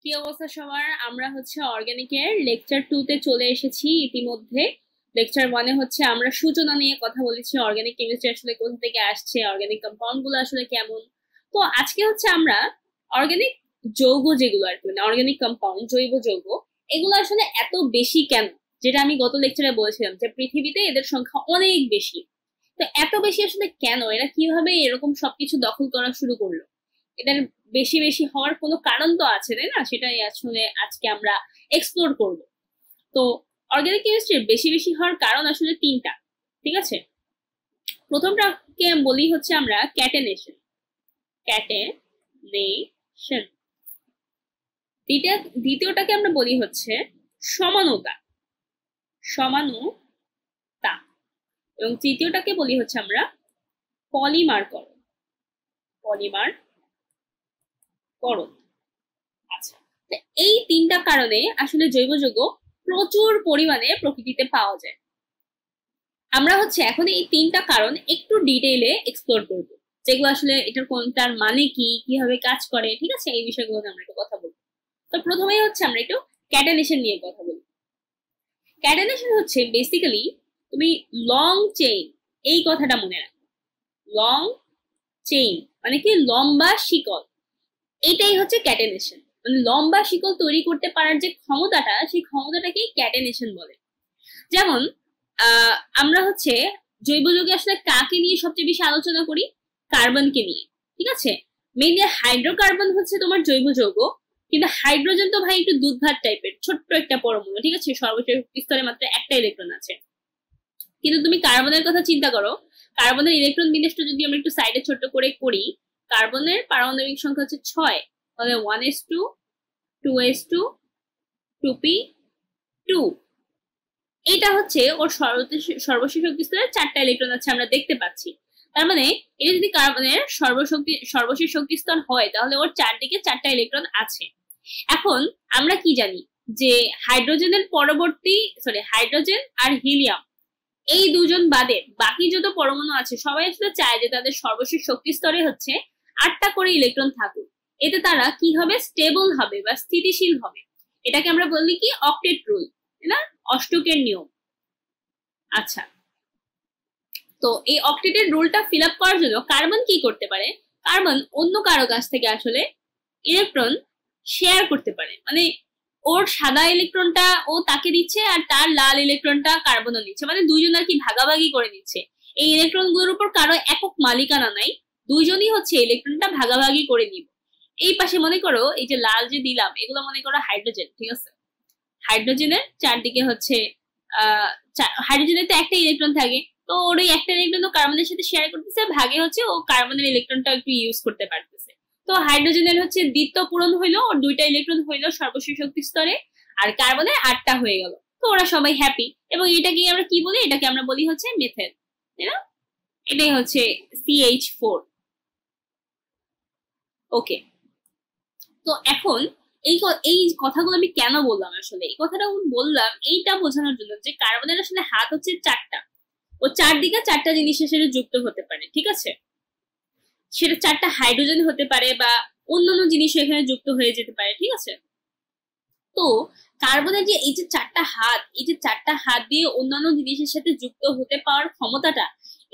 কি অবস্থা সবার? আমরা অর্গানিকের লেকচার 2 তে চলে এসেছি ইতিমধ্যে। লেকচার 1 এ আমরা সূচনা নিয়ে কথা বলেছি, অর্গানিক কেমিস্ট্রি আসলে কোথা থেকে আসছে, অর্গানিক কম্পাউন্ড গুলো আসলে কেমন। তো আজকে আমরা অর্গানিক যৌগ যেগুলো আর কি, মানে অর্গানিক কম্পাউন্ড, জৈব যৌগ, এগুলো আসলে এত বেশি কেন, যেটা আমি গত লেকচারে বলেছিলাম যে পৃথিবীতে এদের সংখ্যা অনেক বেশি। তো এত বেশি আসলে কেন, এরা কিভাবে এরকম সবকিছু দখল করা শুরু করলো, এদের বেশি বেশি হওয়ার কোনো কারণ তো আছে, তাই না? সেটাই আসলে আজকে আমরা এক্সপ্লোর করব। তো অর্গানিক কেমিস্ট্রির বেশি বেশি হওয়ার কারণ আসলে তিনটা, ঠিক আছে? প্রথমটাকে বলি আমরা ক্যাটেনেশন। ক্যাটেনেশন। দ্বিতীয়টাকে আমরা বলি সমানতা। সমানতা। এবং তৃতীয়টাকে বলি আমরা পলিমারকরণ। পলিমারকরণ। আচ্ছা, তো এই তিনটা কারণে আসলে জৈব যৌগ প্রচুর পরিমাণে প্রকৃতিতে পাওয়া যায়। আমরা এখন এই তিনটা কারণ একটু ডিটেইলে এক্সপ্লোর করব, যেগুলো আসলে এটার কোনটার মানে কি, কিভাবে কাজ করে, ঠিক আছে? এই বিষয়গুলো আমরা একটু কথা বলবো। তো প্রথমেই আমরা একটু ক্যাটেনেশন নিয়ে কথা বলবো। ক্যাটেনেশন বেসিক্যালি, তুমি লং চেইন, এই কথাটা মনে রাখো। লং চেইন মানে কি? লম্বা শিকল। এইটাই ক্যাটেনেশন, মানে লম্বা শিকল তৈরি করতে পারার যে ক্ষমতাটা, সেই ক্ষমতাটাকে ক্যাটেনেশন বলে। যেমন আমরা জৈব যৌগে আসলে কাকে নিয়ে সবচেয়ে বেশি আলোচনা করি? কার্বনকে নিয়ে, ঠিক আছে? মেইনলি হাইড্রোকার্বন তোমার জৈব যৌগ, কিন্তু হাইড্রোজেন তো ভাই একটু দুধ ভাত টাইপের ছোট্ট একটা পরমাণু, ঠিক আছে? সর্বোচ্চ স্তরে মাত্র একটা ইলেকট্রন আছে। কিন্তু তুমি কার্বনের কথা চিন্তা করো, কার্বনের ইলেকট্রন বিন্যাসটা যদি আমরা একটু সাইডে ছোট্ট করে করি, কার্বনের পারমাণবিক সংখ্যা 6, তাহলে 1s2, 2s2, 2p2। এটা ওর সর্বশেষ শক্তি স্তরে 4টা ইলেকট্রন আছে, আমরা দেখতে পাচ্ছি। তার মানে এটা যদি কার্বনের সর্বশেষ শক্তি স্তর হয়, তাহলে ওর চারদিকে 4টা ইলেকট্রন আছে। এখন আমরা কি জানি যে হাইড্রোজেনের পরবর্তী হাইড্রোজেন আর হিলিয়াম, এই দুজন বাদে বাকি যত পরমাণু আছে সবাই আসলে চায় যে তাদের সর্বশেষ শক্তি স্তরে 8টা করে ইলেকট্রন থাকুক। এতে তারা কি হবে? স্টেবল হবে বা স্থিতিশীল হবে। এটাকে আমরা বলি কি? অক্টেট রুল, তাই না? অষ্টকের নিয়ম। আচ্ছা, তো এই অক্টেটের রুলটা ফিল আপ করার জন্য কার্বন কি করতে পারে? কার্বন অন্য কারো কাছ থেকে আসলে ইলেকট্রন শেয়ার করতে পারে, মানে ওর সাদা ইলেকট্রনটা ও তাকে দিচ্ছে আর তার লাল ইলেকট্রনটা কার্বনও নিচ্ছে, মানে দুইজন আর কি ভাগাভাগি করে নিচ্ছে। এই ইলেকট্রন গুলোর উপর কারো একক মালিকানা নাই, দুইজনই ইলেকট্রনটা ভাগাভাগি করে নিব। এই পাশে মনে করো এই যে লাল যে দিলাম, এগুলো মনে করো হাইড্রোজেন, ঠিক আছে? হাইড্রোজেনের চারদিকে হাইড্রোজেনের তো একটা ইলেকট্রন থাকে, তো ওর ওই একটা ইলেকট্রন তো কার্বনের সাথে শেয়ার করতেছে, ভাগে ও কার্বনের ইলেকট্রনটা একটু ইউজ করতে পারতেছে। তো হাইড্রোজেনের দ্বিত্ব পূরণ হইলো, ওর 2টা ইলেকট্রন হইলো সর্বশেষ শক্তি স্তরে, আর কার্বনের 8টা হয়ে গেল। তো ওরা সবাই হ্যাপি। এবং এটাকে আমরা কি বলি? এটাকে আমরা বলি মেথেন, তাই না? এটাই CH4। ওকে, তো এখন এই কথাগুলো আমি কেন বললাম? আসলে এই কথাটা বললাম এইটা বোঝানোর জন্য যে কার্বনের আসলে হাত 4টা, ও চারদিকে 4টা জিনিসের সাথে যুক্ত হতে পারে, ঠিক আছে? সেটা 4টা হাইড্রোজেন হতে পারে বা অন্যান্য জিনিসও এখানে যুক্ত হয়ে যেতে পারে, ঠিক আছে? তো কার্বনের যে এই যে 4টা হাত, এই যে 4টা হাত দিয়ে অন্যান্য জিনিসের সাথে যুক্ত হতে পাওয়ার ক্ষমতাটা,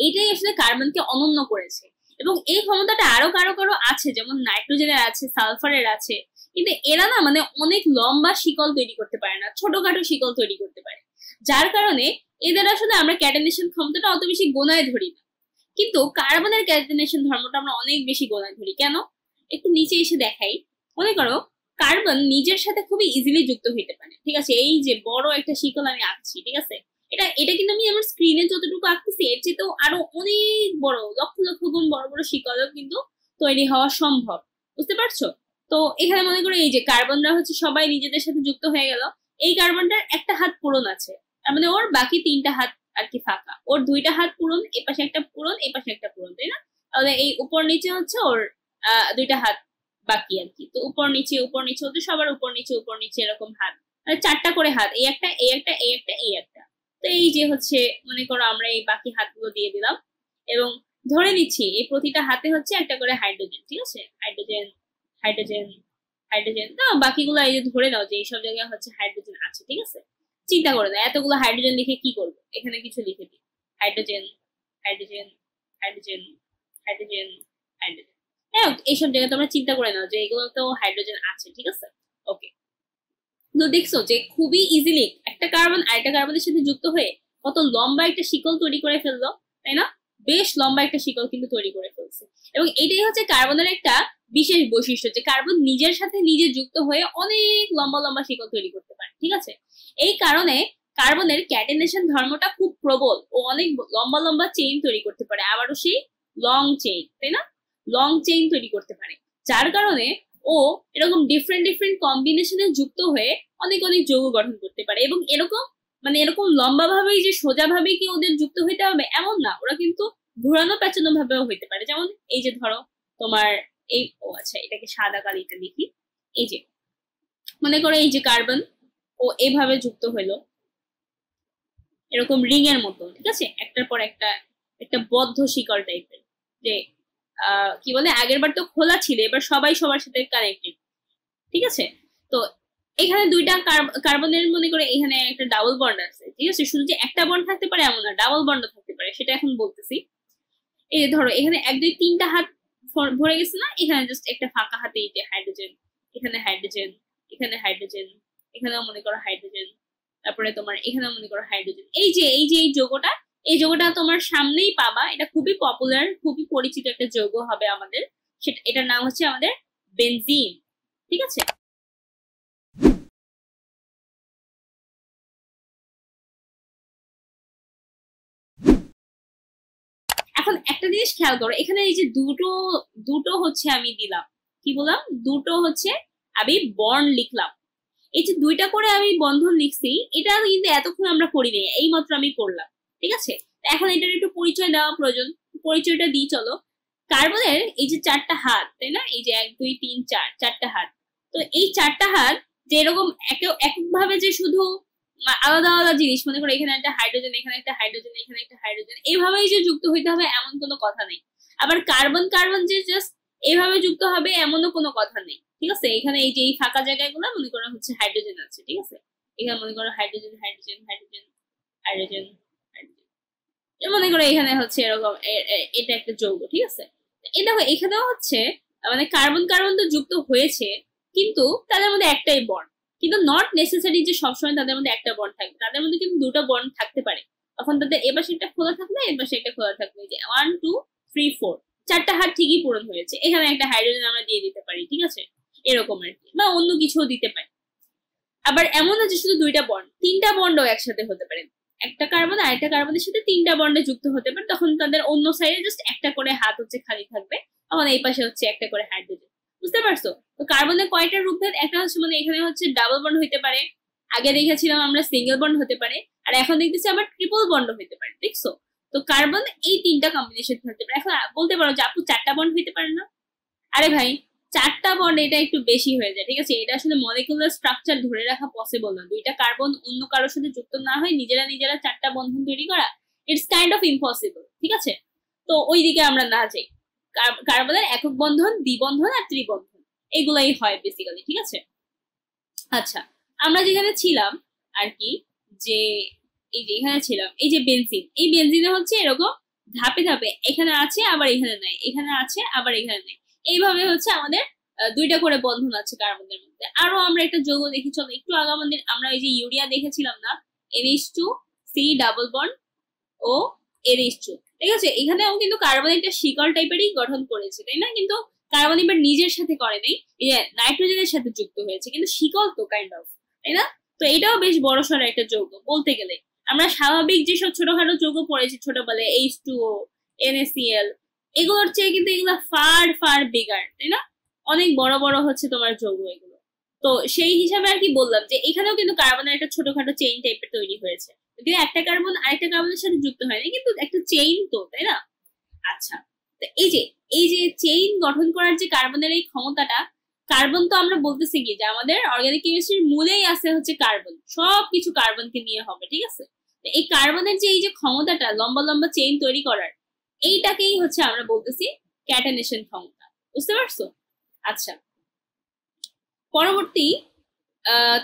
এটাই আসলে কার্বনকে অনন্য করেছে। এবং এই ক্ষমতাটা আরো কারো কারো আছে, যেমন নাইট্রোজেনের আছে, সালফারের আছে, কিন্তু এরা না মানে অনেক লম্বা শিকল তৈরি করতে পারে না, ছোটখাটো শিকল তৈরি করতে পারে, যার কারণে এদের আসলে আমরা ক্যাটানেশন ক্ষমতাটা অত বেশি গোনায় ধরি না। কিন্তু কার্বনের ক্যাটানেশন ধর্মটা আমরা অনেক বেশি গোনায় ধরি। কেন? একটু নিচে এসে দেখাই। মনে করো কার্বন নিজের সাথে খুবই ইজিলি যুক্ত হইতে পারে, ঠিক আছে? এই যে বড় একটা শিকল আমি আঁকছি, ঠিক আছে? এটা কিন্তু আমি আমার স্ক্রিনে যতটুকু আঁকতেছি এর চেয়েও আরো অনেক বড়, লক্ষ লক্ষ গুণ বড় বড় শিকলও কিন্তু তৈরি হওয়া সম্ভব, বুঝতে পারছো? তো এখানে মনে করো এই যে কার্বনরা সবাই নিজেদের সাথে যুক্ত হয়ে গেল, এই কার্বনটার একটা হাত পূরণ আছে, তার মানে ওর বাকি 3টা হাত আর কি ফাঁকা, ওর 2টা হাত পূরণ, এপাশে একটা পূরণ, এপাশে একটা পূরণ, তাই না? তাহলে এই উপর নিচে ওর 2টা হাত বাকি আর কি। তো উপর নিচে উপর নিচে হতে সবার উপর নিচে উপর নিচে এরকম হাত, মানে 4টা করে হাত, এই একটা, এই একটা, এই একটা, এই একটা। তো এই যে মনে করো আমরা এই বাকি হাতগুলো দিয়ে দিলাম, এবং ধরে নিচ্ছি এই প্রতিটা হাতে একটা করে হাইড্রোজেন, ঠিক আছে? Hydrogen, hydrogen, hydrogen. তো বাকিগুলো এই যে ধরে নাও যে এইসব জায়গায় হচ্ছে হাইড্রোজেন আছে, ঠিক আছে। চিন্তা করে না এতগুলো হাইড্রোজেন লিখে কি করবো, এখানে কিছু লিখে দিই, hydrogen hydrogen hydrogen hydrogen hydrogen. এইসব জায়গায় তোমরা চিন্তা করে নাও যে এগুলো তো হাইড্রোজেন আছে, ঠিক আছে। ওকে, তো দেখছো যে খুবই ইজিলি একটা কার্বন আরেকটা কার্বনের সাথে যুক্ত হয়ে কত লম্বা একটা শিকল তৈরি করে ফেললো, তাই না? বেশ লম্বা একটা শিকল কিন্তু তৈরি করে ফেলছে। এবং এটাই হচ্ছে কার্বনের একটা বিশেষ বৈশিষ্ট্য যে কার্বন নিজের সাথে নিজে যুক্ত হয়ে অনেক লম্বা লম্বা শিকল তৈরি করতে পারে, ঠিক আছে। এই কারণে কার্বনের ক্যাটেনেশন ধর্মটা খুব প্রবল ও অনেক লম্বা লম্বা চেইন তৈরি করতে পারে, আবারও সেই লং চেইন, তাই না? লং চেইন তৈরি করতে পারে, যার কারণে ও এরকম ডিফারেন্ট ডিফারেন্ট কম্বিনেশনে যুক্ত হয়ে অনেক অনেক যৌগ গঠন করতে পারে। এবং এরকম মানে এরকম লম্বা ভাবেই যে সোজা ভাবেই কি ওদের যুক্ত হইতে হবে এমন না, ওরা কিন্তু ঘোরানো পেঁচানো ভাবেও হইতে পারে। যেমন এই যে ধরো তোমার এই, ও আচ্ছা এটাকে সাদা কালিতে লিখি। এই যে মনে করো এই যে কার্বন ও এভাবে যুক্ত হইলো এরকম রিং এর মতো, ঠিক আছে, একটার পর একটা একটা বদ্ধ শিকল টাইপের, যে কি বলে আগের বার তো খোলা ছিল, এবার সবাই সবার সাথে কানেক্টেড, ঠিক আছে। তো এখানে দুইটা কার্বনের মনে করে এখানে একটা ডাবল বন্ড আছে, ঠিক আছে। শুধু যে একটা বন্ড থাকতে পারে এমন না, ডাবল বন্ড থাকতে পারে, সেটা এখন বলতেছি। এই ধরো এখানে 1 2 3টা হাত ভরে গেছে না, এখানে জাস্ট একটা ফাঁকা হাতে এই যে হাইড্রোজেন, এখানে হাইড্রোজেন, এখানে হাইড্রোজেন, এখানেও মনে করো হাইড্রোজেন, তারপরে তোমার এখানেও মনে করো হাইড্রোজেন। এই যৌগটা, এই যৌগটা তোমার সামনেই পাবা, এটা খুবই পপুলার খুবই পরিচিত একটা যৌগ হবে আমাদের, সেটা এটার নাম হচ্ছে আমাদের বেনজিন, ঠিক আছে। এখন একটা জিনিস খেয়াল করো, এখানে এই যে দুটো দুটো হচ্ছে আমি দিলাম, কি বললাম, দুটো হচ্ছে আমি বন্ড লিখলাম। এই যে দুইটা করে আমি বন্ধন লিখছি, এটা কিন্তু এতক্ষণ আমরা করিনি, এই মাত্র আমি করলাম, ঠিক আছে। এখন এটার একটু পরিচয় দেওয়া প্রয়োজন, পরিচয়টা দিই চলো। কার্বনের এই যে 4টা হাত, তাই না, এই যে 1 2 3 4 4টা হাত। তো এই 4টা হাত যে এরকম এককভাবে যে শুধু আলাদা আলাদা জিনিস, মনে করো এখানে একটা হাইড্রোজেন, এখানে একটা হাইড্রোজেন, এখানে একটা হাইড্রোজেন, এইভাবেই যে যুক্ত হইতে হবে এমন কোনো কথা নেই। আবার কার্বন কার্বন যে জাস্ট এইভাবে যুক্ত হবে এমনও কোনো কথা নেই, ঠিক আছে। এখানে এই যে এই ফাঁকা জায়গাগুলো মনে করো হচ্ছে হাইড্রোজেন আছে, ঠিক আছে। এখানে মনে করো hydrogen hydrogen hydrogen hydrogen hydrogen, মনে করো এখানে হচ্ছে এরকম এটা একটা যৌগ, ঠিক আছে। এই দেখো এখানেও হচ্ছে মানে কার্বন কার্বন তো যুক্ত হয়েছে, কিন্তু তাদের মধ্যে একটাই বন্ড, কিন্তু নট নেসেসারি যে সবসময় তাদের মধ্যে একটা বন্ড থাকবে, তাদের মধ্যে কিন্তু দুটো বন্ড থাকতে পারে। তখন তাদের এবার সেটা খোলা থাকবে, এবার সেটা খোলা থাকবে, যে 1 2 3 4 4টা হাত ঠিকই পূরণ হয়েছে। এখানে একটা হাইড্রোজেন আমরা দিয়ে দিতে পারি, ঠিক আছে, এরকম আর কি, বা অন্য কিছুও দিতে পারি। আবার এমন আছে শুধু দুইটা বন্ড, 3টা বন্ডও একসাথে হতে পারে, একটা কার্বন আরেকটা কার্বনের সাথে 3টা বন্ডে যুক্ত হতে পারে, তখন তাদের অন্য সাইডে জাস্ট একটা করে হাত হচ্ছে খালি থাকবে, তখন এই পাশে হচ্ছে একটা করে হাইড্রোজেন, বুঝতে পারছো? তো কার্বনের কয়টা রূপভেদ, একটা হচ্ছে মানে এখানে হচ্ছে ডাবল বন্ড হইতে পারে, আগে দেখেছিলাম আমরা সিঙ্গেল বন্ড হতে পারে, আর এখন দেখতেছি আবার ট্রিপল বন্ড হইতে পারে, দেখছো। তো কার্বন এই 3টা কম্বিনেশন থাকতে পারে। এখন বলতে পারো যে আপু 4টা বন্ড হইতে পারে না? আরে ভাই 4টা বন্ড এটা একটু বেশি হয়ে যায়, ঠিক আছে। এটা আসলে মলিকুলার স্ট্রাকচার ধরে রাখা পসিবল না, দুইটা কার্বন অন্য কারোর সাথে যুক্ত না হয় নিজেরা নিজেরা 4টা বন্ধন তৈরি করা, ইটস কাইন্ড অফ ইম্পসিবল, ঠিক আছে। তো ওই দিকে আমরা না যাই, কার্বনের একক বন্ধন, দ্বিবন্ধন আর ত্রিবন্ধন এগুলাই হয় বেসিক্যালি, ঠিক আছে। আচ্ছা, আমরা যেখানে ছিলাম আর কি, যে এই যে এখানে ছিলাম, এই যে বেনজিন, এই বেনজিনে হচ্ছে এরকম ধাপে ধাপে এখানে আছে আবার এখানে নাই, এখানে আছে আবার এখানে নাই, এইভাবে হচ্ছে আমাদের দুইটা করে বন্ধন আছে কার্বনের মধ্যে। আরো আমরা একটা যৌগ দেখি চলো একটু আগে, আমাদের আমরা এই যে ইউরিয়া দেখেছিলাম না, NH2C ডাবল বন্ড ও NH2, ঠিক আছে। এখানেও কিন্তু কার্বন একটা শিকল টাইপেরই গঠন করেছে, তাই না, কিন্তু কার্বন এবার নিজের সাথে করে নাই, এই যে নাইট্রোজেনের সাথে যুক্ত হয়েছে, কিন্তু শিকল তো কাইন্ড অফ, তাই না। তো এটাও বেশ বড়সড় একটা যৌগ বলতে গেলে। আমরা স্বাভাবিক যেসব ছোটখাটো যৌগ পড়েছি ছোটবেলায়, H2O NaCl, এগুলোর চেয়ে কিন্তু এগুলো ফার ফার বিগার, তাই না, অনেক বড় বড় হচ্ছে তোমার যৌগ এগুলো। তো সেই হিসাবে আর কি বললাম যে এখানেও কিন্তু কার্বনের একটা ছোটখাটো চেইন টাইপের তৈরি হয়েছে, যদিও একটা কার্বন আরেকটা কার্বনের সাথে যুক্ত হয়নি, কিন্তু একটা চেইন তো, তাই না। আচ্ছা, তো এই যে চেইন গঠন করার যে কার্বনের এই ক্ষমতাটা, কার্বন তো আমরা বলতেছি কি যে আমাদের অর্গানিক কেমিস্ট্রির মূলেই আছে হচ্ছে কার্বন, সবকিছু কার্বনকে নিয়ে হবে, ঠিক আছে। এই কার্বনের যে এই যে ক্ষমতাটা লম্বা লম্বা চেইন তৈরি করার, এইটাকেই হচ্ছে আমরা বলতেছি ক্যাটানেশন ক্ষমতা, বুঝতে পারছো? আচ্ছা, পরবর্তী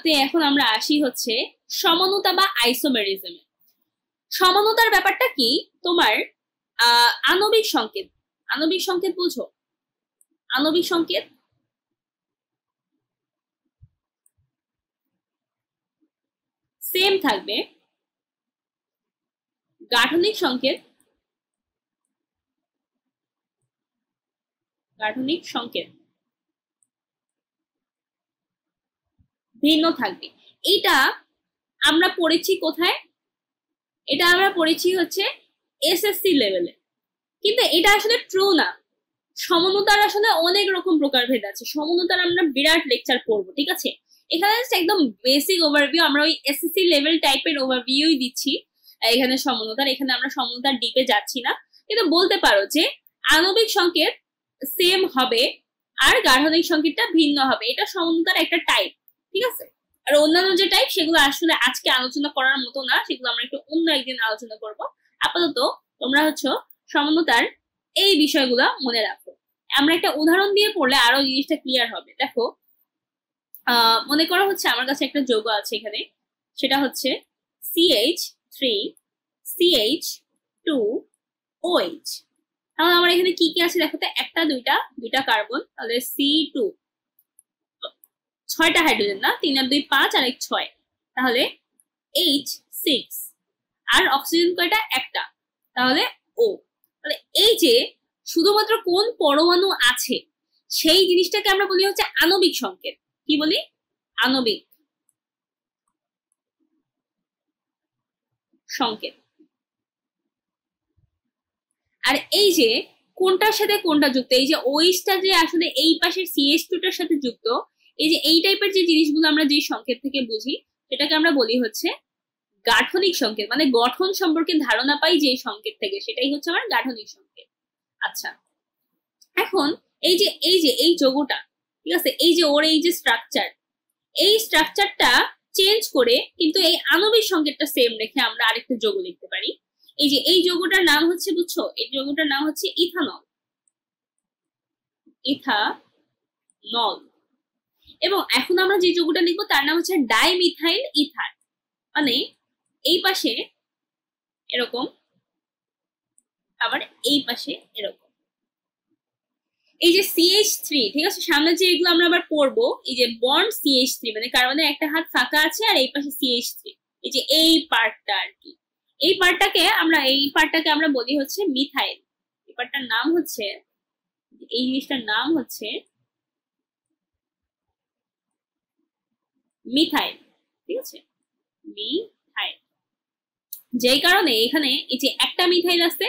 তে এখন আমরা আসি হচ্ছে সমানতা বা আইসোমেরিজমে। সমানতার ব্যাপারটা কি, তোমার আণবিক সংকেত, আণবিক সংকেত বুঝো, আণবিক সংকেত সেম থাকবে, গাঠনিক সংকেত, গাঠনিক সংকেত ভিন্ন থাকবে। এটা আমরা পড়েছি কোথায়, এটা আমরা পড়েছি হচ্ছে এসএসসি লেভেলে, কিন্তু এটা আসলে ট্রু না। সমানতার আসলে অনেক রকম প্রকারভেদ আছে, সমানতার আমরা বিরাট লেকচার পড়বো, ঠিক আছে। এখানে একদম বেসিক ওভারভিউ, আমরা ওই এসএসসি লেভেল টাইপের ওভারভিউই দিচ্ছি এখানে সমানতার, এখানে আমরা সমানতার ডিপে যাচ্ছি না। কিন্তু বলতে পারো যে আণবিক সংকেত সেম হবে আর গাঠনিক সংকেতটা ভিন্ন হবে, এটা সমানতার একটা টাইপ, ঠিক আছে। আর অন্যান্য যে টাইপ সেগুলো আসলে আজকে আলোচনা করার মতো না, সেগুলো আমরা একটু অন্য একদিন আলোচনা করব। আপাতত তোমরা হচ্ছে সমানতার এই বিষয়গুলো মনে রাখো। আমরা একটা উদাহরণ দিয়ে পড়লে আরো জিনিসটা ক্লিয়ার হবে। দেখো, মনে করো হচ্ছে আমার কাছে একটা যৌগ আছে এখানে, সেটা হচ্ছে CH3CH2OH। তাহলে আমার এখানে কি কি আছে দেখো তো, একটা দুইটা কার্বন, তাহলে C2, 6টা হাইড্রোজেন না, 3 আর 2 5 আর 1 6, তাহলে H6। আর অক্সিজেন কয়টা, একটা, তাহলে O। তাহলে এই যে শুধুমাত্র কোন পরমাণু আছে সেই জিনিসটাকে আমরা বলি হচ্ছে আণবিক সংকেত। কি বলি, আণবিক সংকেত। আর এই যে কোনটার সাথে কোনটা যুক্ত, এই যে ওইসটা যে আসলে এই পাশের CH2টার সাথে যুক্ত, এই যে এই টাইপের যে জিনিসগুলো আমরা যে সংকেত থেকে বুঝি সেটাকে আমরা বলি হচ্ছে গাঠনিক সংকেত, মানে গঠন সম্পর্কে ধারণা পাই যে সংকেত থেকে, সেটাই হচ্ছে আমার গাঠনিক সংকেত। আচ্ছা, এখন এই যৌগটা, ঠিক আছে, এই যে ওর এই যে স্ট্রাকচার, এই স্ট্রাকচারটা চেঞ্জ করে কিন্তু এই আণবিক সংকেতটা সেম রেখে আমরা আরেকটা যৌগ লিখতে পারি। এই যে এই যৌগটার নাম হচ্ছে, বুঝছো, এই যৌগটার নাম হচ্ছে ইথানল, ইথানল। এবং এখন আমরা যে যৌগটা লিখবো তার নাম হচ্ছে ডাইমিথাইল ইথার, মানে এই পাশে এরকম আবার এই পাশে এরকম। এই যে CH3, ঠিক আছে, সামনে যে এগুলো আমরা আবার পড়বো, এই যে বন্ড CH3 মানে কার্বনের একটা হাত ফাঁকা আছে আর এই পাশে CH3, এই যে এই পার্টটা আর কি, এই পার্টটাকে আমরা বলি হচ্ছে মিথাইল। এই পার্টটার নাম হচ্ছে, এই জিনিসটার নাম হচ্ছে মিথাইল, ঠিক আছে, মিথাইল। যেই কারণে এখানে এই যে একটা মিথাইল আছে,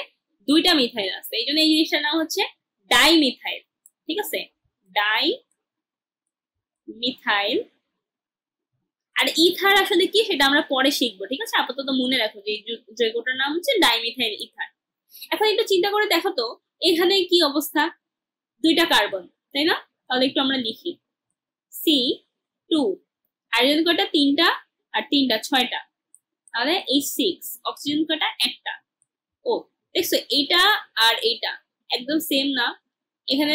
দুইটা মিথাইল আছে, এই জন্য এই জিনিসটার নাম হচ্ছে ডাইমিথাইল, ঠিক আছে, ডাইমিথাইল। আর ইথার আসলে কি সেটা আমরা পরে শিখবো, ঠিক আছে, আপাতত মনে রাখো যে এই যৌগটার নাম হচ্ছে ডাইমিথাইল ইথার। এখন একটু চিন্তা করে দেখো তো এখানে কি অবস্থা, দুইটা কার্বন, তাই না? তাহলে একটু আমরা লিখি C2, হাইড্রোজেন কয়টা, 3টা, আর 3টা 6টা, তাহলে H6, অক্সিজেন কয়টা, একটা। ও দেখছো, এইটা আর এইটা একদম সেম না, এখানে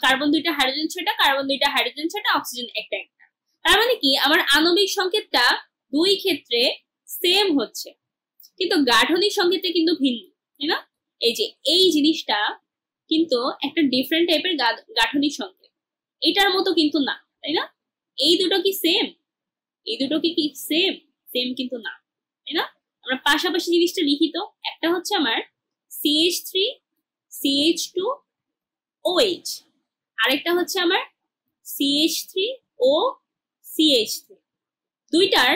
কার্বন 2টা, হাইড্রোজেন 6টা, কার্বন 2টা, হাইড্রোজেন 6টা, অক্সিজেন একটা একটা। তার মানে কি আমার আণবিক সংকেতটা দুই ক্ষেত্রে সেম হচ্ছে, কিন্তু গাঠনিক সংকেতে কিন্তু ভিন্ন, তাই না? এই যে এই জিনিসটা কিন্তু একটা ডিফারেন্ট টাইপের গাঠনিক সংকেত, এটার মতো কিন্তু না, তাই না? এই দুটো কি সেম, এই দুটো কি সেম, সেম কিন্তু না, তাই না? আমরা পাশাপাশি জিনিসটা লিখি তো, একটা হচ্ছে আমার CH3 CH2OH, আরেকটা হচ্ছে আমার CH3O CH3। দুইটার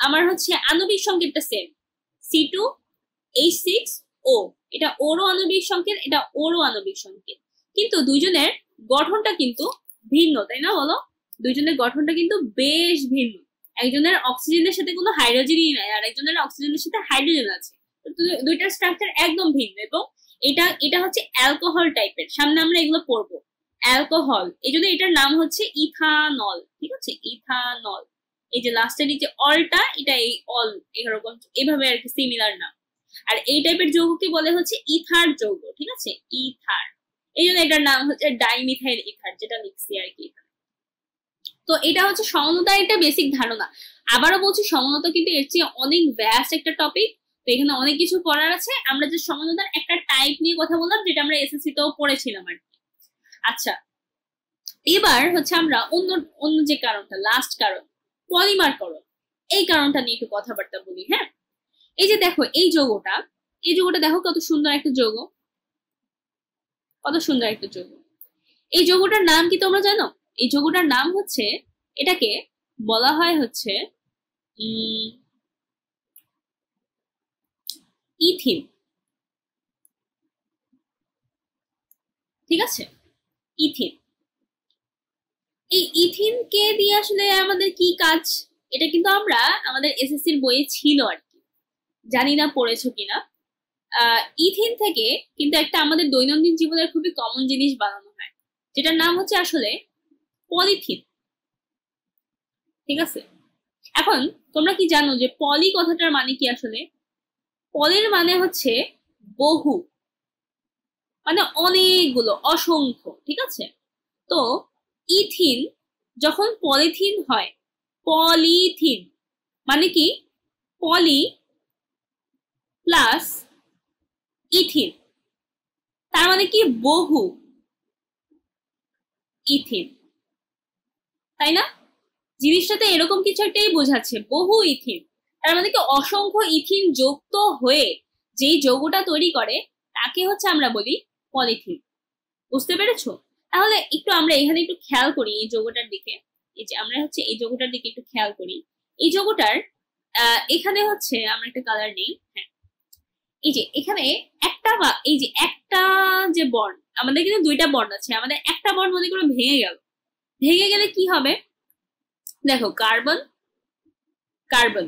আমার হচ্ছে আণবিক সংকেতটা সেম, C2H6O, এটা ওরও আণবিক সংকেত, এটা ওরও আণবিক সংকেত, কিন্তু দুইজনের গঠনটা কিন্তু ভিন্ন, তাই না বলো? দুইজনের গঠনটা কিন্তু বেশ ভিন্ন, একজনের অক্সিজেনের সাথে কোনো হাইড্রোজেনই নাই আর একজনের অক্সিজেনের সাথে হাইড্রোজেন আছে, দুইটার স্ট্রাকচার একদম ভিন্ন। এবং এটা হচ্ছে অ্যালকোহল টাইপের, সামনে আমরা এগুলো পড়বো, অ্যালকোহল, এই জন্য এটার নাম হচ্ছে ইথানল, ঠিক আছে, ইথানল। এই যে লাস্টের এই যে অলটা, এটা এই অল এরকম এইভাবে আর কি সিমিলার নাম। আর এই টাইপের যৌগকে বলে হচ্ছে ইথার যৌগ, ঠিক আছে, ইথার। এই জন্য এটার নাম হচ্ছে ডাইমিথাইল ইথার, যেটা লিখছি আর কি। তো এটা হচ্ছে সমনতার একটা বেসিক ধারণা। আবারও বলছি, সমনতা কিন্তু এর চেয়ে অনেক ভ্যাস্ট একটা টপিক, তো এখানে অনেক কিছু পড়ার আছে। আমরা যে সমনতার একটা টাইপ নিয়ে কথা বললাম, যেটা আমরা এসএসসি তেও পড়েছিলাম আর কি। আচ্ছা, এবার হচ্ছে আমরা অন্য অন্য যে কারণটা, লাস্ট কারণ, পলিমারকরণ, এই কারণটা নিয়ে একটু কথাবার্তা বলি। হ্যাঁ, এই যে দেখো এই যৌগটা, এই যৌগটা দেখো কত সুন্দর একটা যৌগ, কত সুন্দর একটা যৌগ। এই যৌগটার নাম কি তোমরা জানো? এই যৌগটার নাম হচ্ছে, এটাকে বলা হয় হচ্ছে ইথিন। ঠিক আছে, ইথিন। এই ইথিনকে দিয়ে আসলে আমাদের কি কাজ, এটা কিন্তু আমরা আমাদের এসএসসির বইয়ে ছিল আর কি, জানি না পড়েছো কিনা। ইথিন থেকে কিন্তু একটা আমাদের দৈনন্দিন জীবনের খুবই কমন জিনিস বানানো হয়, যেটার নাম হচ্ছে আসলে পলিথিন। ঠিক আছে, এখন তোমরা কি জানো যে পলি কথাটার মানে কি? আসলে পলির মানে হচ্ছে বহু, মানে অনেকগুলো, অসংখ্য। ঠিক আছে, তো ইথিন যখন পলিথিন হয়, পলিথিন মানে কি? পলি প্লাস ইথিন, তার মানে কি? বহু ইথিন, তাই না? জিনিসটাতে এরকম কিছু একটাই বোঝাচ্ছে, বহু ইথিন। তার মানে কি অসংখ্য ইথিন যুক্ত হয়ে যেই যৌগটা তৈরি করে তাকে হচ্ছে আমরা বলি পলিথিন। বুঝতে পেরেছো? তাহলে একটু আমরা এখানে একটু খেয়াল করি এই যৌগটার দিকে। এই যে আমরা হচ্ছে এই যৌগটার দিকে একটু খেয়াল করি। এই যৌগটার এখানে হচ্ছে আমরা একটা কালার নেই। হ্যাঁ, এই যে এখানে একটা, বা এই যে একটা যে বন্ড, আমাদের কিন্তু দুইটা বন্ড আছে, আমাদের একটা বন্ড মনে করো ভেঙে গেল। ভেঙে গেলে কি হবে? দেখো, কার্বন কার্বন,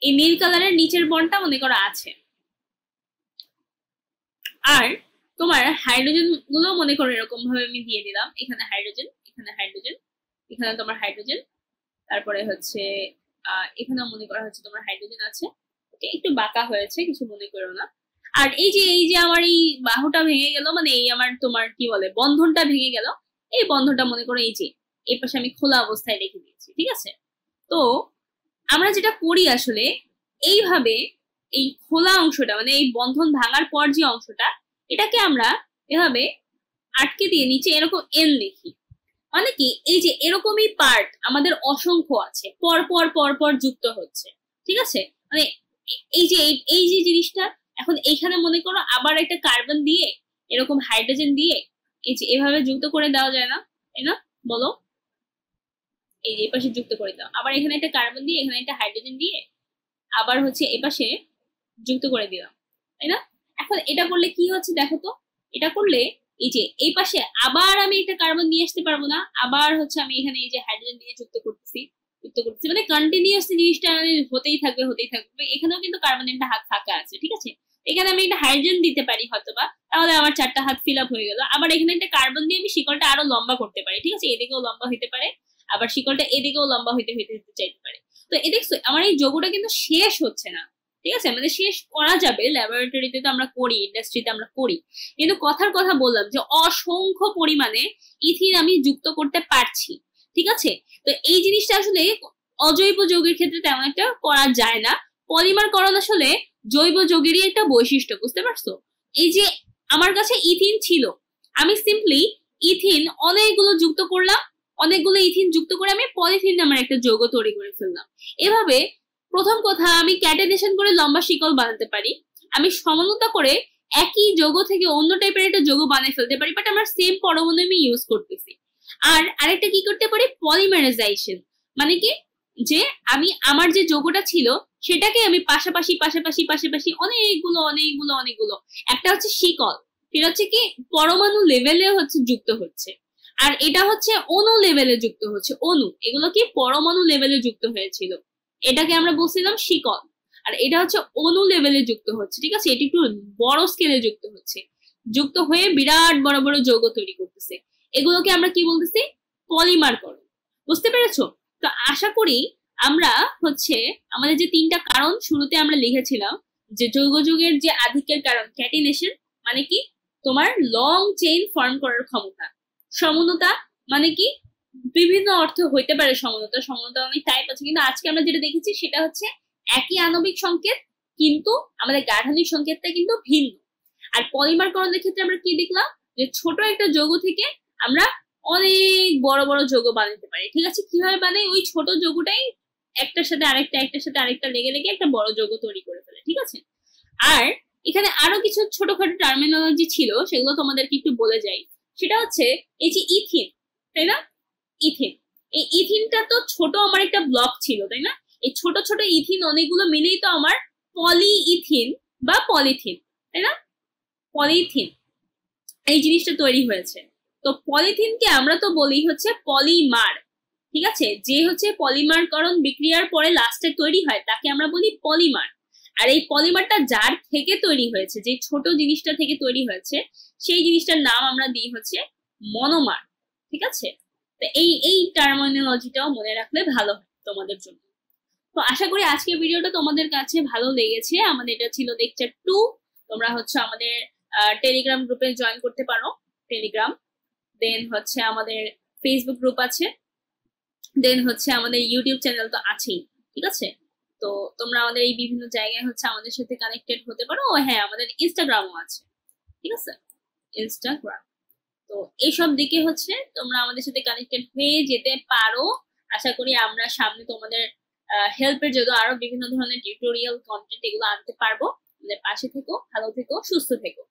এই নীল কালারের নিচের বন্ডটা মনে করো আছে, আর তোমার হাইড্রোজেন গুলো মনে করো এরকম ভাবে আমি দিয়ে দিলাম, এখানে হাইড্রোজেন, এখানে হাইড্রোজেন, এখানে তোমার হাইড্রোজেন, তারপরে হচ্ছে এখানেও মনে করা হচ্ছে তোমার হাইড্রোজেন আছে। ওকে, একটু বাঁকা হয়েছে, কিছু মনে করো না। আর এই যে আমার এই বাহুটা ভেঙে গেল, মানে এই আমার তোমার কি বলে বন্ধনটা ভেঙে গেল, এই বন্ধনটা মনে করো এই যে এই পাশে আমি খোলা অবস্থায় রেখে দিয়েছি। ঠিক আছে, তো আমরা যেটা করি আসলে এইভাবে, এই খোলা অংশটা মানে এই বন্ধন ভাঙার পর যে অংশটা, এটাকে আমরা এভাবে আটকে দিয়ে নিচে এরকম এন লিখি। মানে কি, এই যে এরকমই পার্ট আমাদের অসংখ্য আছে, পর পর পর পর যুক্ত হচ্ছে। ঠিক আছে, মানে এই যে জিনিসটা, এখন এইখানে মনে করো আবার একটা কার্বন দিয়ে, এরকম হাইড্রোজেন দিয়ে এই যে এভাবে যুক্ত করে দেওয়া যায় না? তাই না, বলো? এই যে এপাশে যুক্ত করে দাও, আবার এখানে একটা কার্বন দিয়ে, এখানে একটা হাইড্রোজেন দিয়ে আবার হচ্ছে এপাশে যুক্ত করে দিলাম, তাই না? এখন এটা করলে কি হচ্ছে দেখো তো, এটা করলে এই যে এই পাশে আবার আমি একটা কার্বন নিয়ে আসতে পারবো না, আবার হচ্ছে আমি এখানে এই যে হাইড্রোজেন দিয়ে যুক্ত করতেছি, মানে কন্টিনিউয়াসলি জিনিসটা হতেই থাকবে হতেই থাকবে। এখানেও কিন্তু কার্বনের একটা হাত ফাঁকা আছে। ঠিক আছে, এখানে আমি একটা হাইড্রোজেন দিতে পারি হয়তোবা, তাহলে আমার চারটা হাত ফিল আপ হয়ে গেল। আবার এখানে একটা কার্বন দিয়ে আমি শিকলটা আরো লম্বা করতে পারি। ঠিক আছে, এদিকেও লম্বা হইতে পারে, আবার শিকলটা এদিকেও লম্বা হইতে হইতে হইতে চাইতে পারে। তো এ দেখছো আমার এই যোগটা কিন্তু শেষ হচ্ছে না। ঠিক আছে, আমাদের শেষ করা যাবে, ল্যাবরেটরিতে তো আমরা করি, ইন্ডাস্ট্রিতে আমরা করি, কিন্তু কথার কথা বললাম যে অসংখ্য পরিমাণে ইথিন আমি যুক্ত করতে পারছি। ঠিক আছে, তো এই জিনিসটা আসলে অজৈব যৌগের ক্ষেত্রে তেমন একটা করা যায় না। পলিমারকরণ আসলে জৈব যৌগেরই একটা বৈশিষ্ট্য, বুঝতে পারছো? এই যে আমার কাছে ইথিন ছিল, আমি সিম্পলি ইথিন অনেকগুলো যুক্ত করলাম, অনেকগুলো ইথিন যুক্ত করে আমি পলিথিন নামের একটা যৌগ তৈরি করে ফেললাম। এভাবে প্রথম কথা, আমি ক্যাটানেশন করে লম্বা শিকল বানাতে পারি, আমি সমন্বতা করে একই যৌগ থেকে অন্য টাইপের একটা যৌগ বানিয়ে ফেলতে পারি, বাট আমার সেম পরমাণু আমি ইউজ করতেছি। আর আরেকটা কি করতে পারি, পলিমারাইজেশন, মানে কি, যে আমি আমার যে যৌগটা ছিল সেটাকে আমি পাশাপাশি পাশাপাশি পাশাপাশি অনেকগুলো অনেকগুলো অনেকগুলো, একটা হচ্ছে শিকল, সেটা হচ্ছে কি পরমাণু লেভেলে হচ্ছে যুক্ত হচ্ছে, আর এটা হচ্ছে অণু লেভেলে যুক্ত হচ্ছে। অণু, এগুলো কি পরমাণু লেভেলে যুক্ত হয়েছিল, এটাকে আমরা বলছিলাম শিকল। আর এটা হচ্ছে অণু লেভেলে যুক্ত হচ্ছে। ঠিক আছে, এটি একটু বড় স্কেলে যুক্ত হচ্ছে, যুক্ত হয়ে বিরাট বড় বড় যৌগ তৈরি করতেছে। এগুলোকে আমরা কি বলতেছি, পলিমারকরণ। বুঝতে পেরেছো? তো আশা করি আমরা হচ্ছে আমাদের যে তিনটা কারণ শুরুতে আমরা লিখেছিলাম, যে যৌগ যৌগের যে আধিক্যের কারণ ক্যাটিনেশন, মানে কি তোমার লং চেইন ফর্ম করার ক্ষমতা, সমনতা মানে কি বিভিন্ন অর্থ হইতে পারে সমতা, সমতা অনেক টাইপ আছে, কিন্তু আজকে আমরা যেটা দেখেছি সেটা হচ্ছে একই আণবিক সংকেত, কিন্তু আমাদের গাঠনিক সংকেতটা কিন্তু ভিন্ন। আর পলিমারকরণের ক্ষেত্রে আমরা কি দেখলাম, যে ছোট একটা যৌগ থেকে আমরা অনেক বড় বড় যৌগ বানাতে পারি। ঠিক আছে, কিভাবে বানাই, ওই ছোট যৌগটাই একটার সাথে আরেকটা, একটার সাথে আরেকটা লেগে লেগে একটা বড় যৌগ তৈরি করে ফেলে। ঠিক আছে, আর এখানে আরো কিছু ছোটখাটো টার্মিনোলজি ছিল, সেগুলো তোমাদেরকে একটু বলে যাই। সেটা হচ্ছে এই যে ইথিন, তাই না, ইথিন, এই ইথিনটা তো ছোট আমার একটা ব্লক ছিল, তাই না, এই ছোট ছোট ইথিন অনেকগুলো মিলেই তো আমার পলি ইথিন বা পলিথিন, তাই না, পলিথিন এই জিনিসটা তৈরি হয়েছে। তো পলিথিনকে আমরা তো বলি হচ্ছে পলিমার। ঠিক আছে, যে হচ্ছে পলিমারকরণ বিক্রিয়ার পরে লাস্টে তৈরি হয় তাকে আমরা বলি পলিমার। আর এই পলিমারটা যার থেকে তৈরি হয়েছে, যে ছোট জিনিসটা থেকে তৈরি হয়েছে, সেই জিনিসটার নাম আমরা দিই হচ্ছে মনোমার। ঠিক আছে, তো এই এই টার্মিনোলজিটাও মনে রাখলে ভালো হয় তোমাদের জন্য। তো আশা করি আজকের ভিডিওটা তোমাদের কাছে ভালো লেগেছে। আমাদের এটা ছিল লেকচার 2। তোমরা হচ্ছে আমাদের টেলিগ্রাম গ্রুপে জয়েন করতে পারো, টেলিগ্রাম, দেন হচ্ছে আমাদের ফেসবুক গ্রুপ আছে, দেন হচ্ছে আমাদের ইউটিউব চ্যানেল তো আছেই। ঠিক আছে, তো তোমরা আমাদের এই বিভিন্ন জায়গায় হচ্ছে আমাদের সাথে কানেক্টেড হতে পারো। ও হ্যাঁ, আমাদের ইনস্টাগ্রামও আছে। ঠিক আছে, ইনস্টাগ্রাম, তো এইসব দিকে হচ্ছে তোমরা আমাদের সাথে কানেক্টেড হয়ে যেতে পারো। আশা করি আমরা সামনে তোমাদের হেল্পের জন্য আরো বিভিন্ন ধরনের টিউটোরিয়াল কন্টেন্ট এগুলো আনতে পারবো। আমাদের পাশে থেকো, ভালো থেকো, সুস্থ থেকো।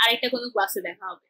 আরেকটা কোনো ক্লাসে দেখা হবে।